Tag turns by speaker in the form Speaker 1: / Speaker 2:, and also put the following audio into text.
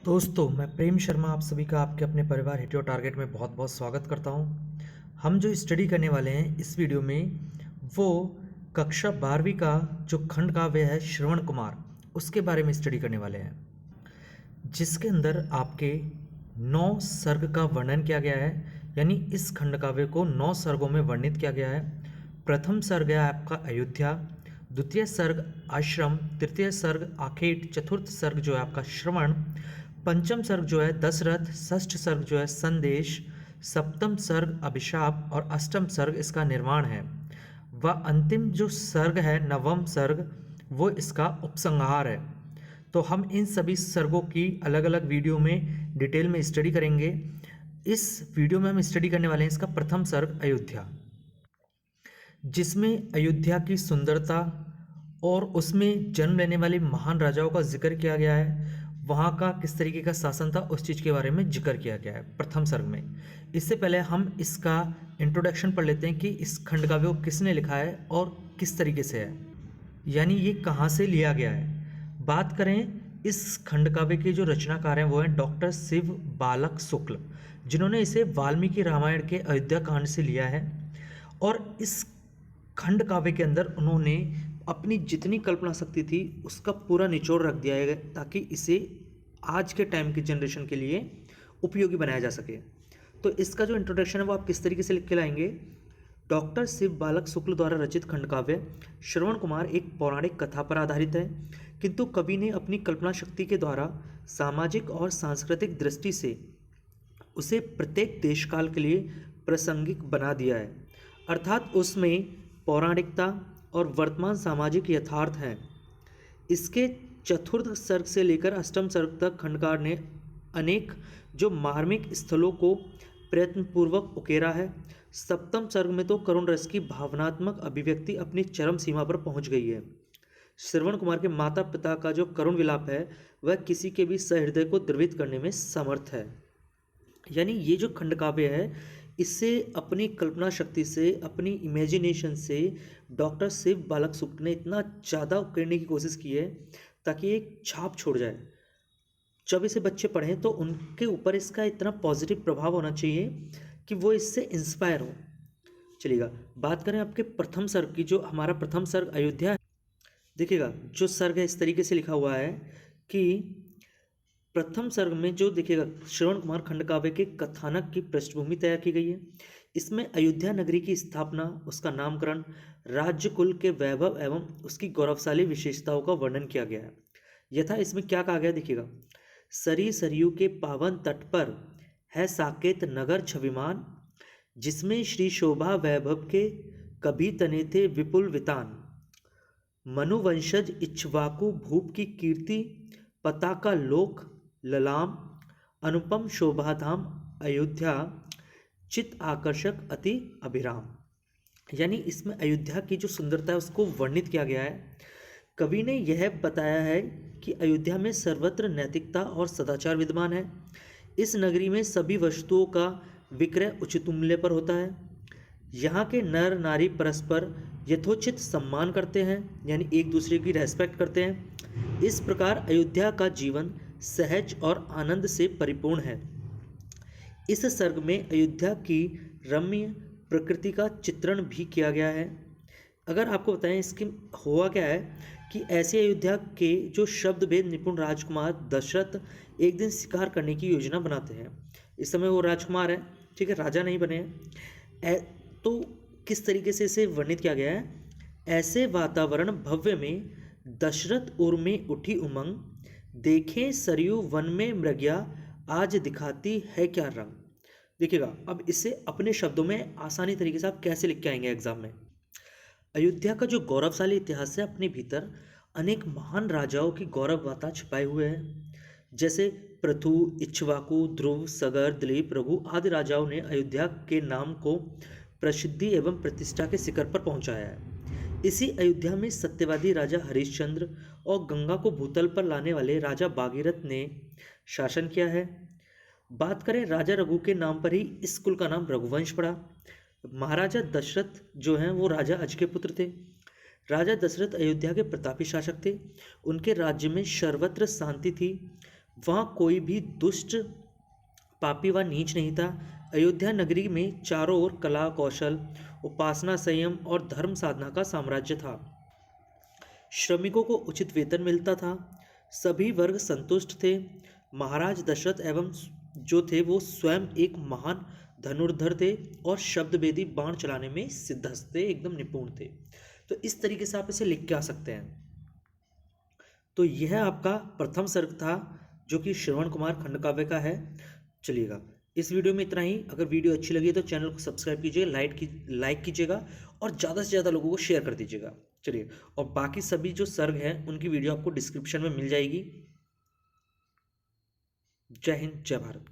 Speaker 1: दोस्तों, मैं प्रेम शर्मा आप सभी का आपके अपने परिवार हिट योर टारगेट में बहुत बहुत स्वागत करता हूं। हम जो स्टडी करने वाले हैं इस वीडियो में वो कक्षा 12वीं का जो खंड काव्य है श्रवण कुमार, उसके बारे में स्टडी करने वाले हैं, जिसके अंदर आपके 9 सर्ग का वर्णन किया गया है। यानी इस खंड काव्य को 9 सर्गों में वर्णित किया गया है। प्रथम सर्ग है आपका अयोध्या, द्वितीय सर्ग आश्रम, तृतीय सर्ग आखेट, चतुर्थ सर्ग जो है आपका श्रवण, पंचम सर्ग जो है दशरथ, षष्ठ सर्ग जो है संदेश, सप्तम सर्ग अभिशाप और अष्टम सर्ग इसका निर्माण है। व अंतिम जो सर्ग है नवम सर्ग वो इसका उपसंहार है। तो हम इन सभी सर्गों की अलग अलग वीडियो में डिटेल में स्टडी करेंगे। इस वीडियो में हम स्टडी करने वाले हैं इसका प्रथम सर्ग अयोध्या, जिसमें अयोध्या की सुंदरता और उसमें जन्म लेने वाले महान राजाओं का जिक्र किया गया है। वहाँ का किस तरीके का शासन था उस चीज़ के बारे में जिक्र किया गया है प्रथम सर्ग में। इससे पहले हम इसका इंट्रोडक्शन पढ़ लेते हैं कि इस खंड काव्य को किसने लिखा है और किस तरीके से है, यानी ये कहाँ से लिया गया है। बात करें इस खंड काव्य के जो रचनाकार हैं वो हैं डॉक्टर शिव बालक शुक्ल, जिन्होंने इसे वाल्मीकि रामायण के अयोध्या कांड से लिया है। और इस खंड काव्य के अंदर उन्होंने अपनी जितनी कल्पना शक्ति थी उसका पूरा निचोड़ रख दिया है ताकि इसे आज के टाइम की जनरेशन के लिए उपयोगी बनाया जा सके। तो इसका जो इंट्रोडक्शन है वो आप किस तरीके से लिख के लाएंगे। डॉक्टर शिव बालक शुक्ल द्वारा रचित खंड काव्य श्रवण कुमार एक पौराणिक कथा पर आधारित है, किंतु कवि ने अपनी कल्पना शक्ति के द्वारा सामाजिक और सांस्कृतिक दृष्टि से उसे प्रत्येक देशकाल के लिए प्रासंगिक बना दिया है। अर्थात उसमें पौराणिकता और वर्तमान सामाजिक यथार्थ हैं। इसके चतुर्थ सर्ग से लेकर अष्टम सर्ग तक खंडकार ने अनेक जो मार्मिक स्थलों को प्रयत्नपूर्वक उकेरा है। सप्तम सर्ग में तो करुण रस की भावनात्मक अभिव्यक्ति अपनी चरम सीमा पर पहुंच गई है। श्रवण कुमार के माता पिता का जो करुण विलाप है वह किसी के भी सहृदय को द्रवित करने में समर्थ है। यानी ये जो खंड काव्य है इससे अपनी कल्पना शक्ति से, अपनी इमेजिनेशन से डॉक्टर शिव बालक शुक्ल ने इतना ज़्यादा उकेरने की कोशिश की है ताकि एक छाप छोड़ जाए। जब इसे बच्चे पढ़ें तो उनके ऊपर इसका इतना पॉजिटिव प्रभाव होना चाहिए कि वो इससे इंस्पायर हो। चलिएगा बात करें आपके प्रथम सर्ग की। जो हमारा प्रथम सर्ग अयोध्या है, देखिएगा जो सर्ग है इस तरीके से लिखा हुआ है कि प्रथम सर्ग में जो देखिएगा श्रवण कुमार खंड काव्य के कथानक की पृष्ठभूमि तैयार की गई है। इसमें अयोध्या नगरी की स्थापना, उसका नामकरण, राज्य कुल के वैभव एवं उसकी गौरवशाली विशेषताओं का वर्णन किया गया है। यथा इसमें क्या कहा गया देखिएगा। सरी सरयू के पावन तट पर है साकेत नगर छविमान, जिसमें श्री शोभा वैभव के कभी तने थे विपुल वितान। मनुवंशज इक्ष्वाकु भूप की कीर्ति पताका लोक ललाम, अनुपम शोभाधाम अयोध्या चित आकर्षक अति अभिराम। यानी इसमें अयोध्या की जो सुंदरता है उसको वर्णित किया गया है। कवि ने यह बताया है कि अयोध्या में सर्वत्र नैतिकता और सदाचार विद्यमान है। इस नगरी में सभी वस्तुओं का विक्रय उचित मूल्य पर होता है। यहाँ के नर नारी परस्पर यथोचित सम्मान करते हैं, यानी एक दूसरे की रेस्पेक्ट करते हैं। इस प्रकार अयोध्या का जीवन सहज और आनंद से परिपूर्ण है। इस सर्ग में अयोध्या की रम्य प्रकृति का चित्रण भी किया गया है। अगर आपको बताएं इसके हुआ क्या है कि ऐसे अयोध्या के जो शब्द भेद निपुण राजकुमार दशरथ एक दिन शिकार करने की योजना बनाते हैं। इस समय वो राजकुमार है, ठीक है, राजा नहीं बने हैं। तो किस तरीके से इसे वर्णित किया गया है। ऐसे वातावरण भव्य में दशरथ उर में उठी उमंग, देखें सरयू वन में मृग्या आज दिखाती है क्या रंग। देखिएगा अब इसे अपने शब्दों में आसानी तरीके से आप कैसे लिख के आएंगे एग्जाम में। अयोध्या का जो गौरवशाली इतिहास है अपने भीतर अनेक महान राजाओं की गौरव गाथा छिपाए हुए हैं। जैसे पृथु, इक्ष्वाकु, ध्रुव, सगर, दिलीप, रघु आदि राजाओं ने अयोध्या के नाम को प्रसिद्धि एवं प्रतिष्ठा के शिखर पर पहुंचाया है। इसी अयोध्या में सत्यवादी राजा हरिश्चंद्र और गंगा को भूतल पर लाने वाले राजा भागीरथ ने शासन किया है। बात करें राजा रघु के नाम पर ही इस कुल का नाम रघुवंश पड़ा। महाराजा दशरथ जो हैं वो राजा अज के पुत्र थे। राजा दशरथ अयोध्या के प्रतापी शासक थे। उनके राज्य में सर्वत्र शांति थी। वहाँ कोई भी दुष्ट, पापी व नीच नहीं था। अयोध्या नगरी में चारों ओर कला, कौशल, उपासना, संयम और धर्म साधना का साम्राज्य था। श्रमिकों को उचित वेतन मिलता था। सभी वर्ग संतुष्ट थे। महाराज दशरथ एवं जो थे वो स्वयं एक महान धनुर्धर थे और शब्दभेदी बाण चलाने में सिद्धहस्त थे, एकदम निपुण थे। तो इस तरीके से आप इसे लिख के आ सकते हैं। तो यह आपका प्रथम सर्ग था जो कि श्रवण कुमार खंडकाव्य का है। चलिएगा, इस वीडियो में इतना ही। अगर वीडियो अच्छी लगी तो चैनल को सब्सक्राइब कीजिए, लाइक कीजिएगा और ज़्यादा से ज़्यादा लोगों को शेयर कर दीजिएगा। चलिए, और बाकी सभी जो सर्ग हैं उनकी वीडियो आपको डिस्क्रिप्शन में मिल जाएगी। जय हिंद, जय भारत।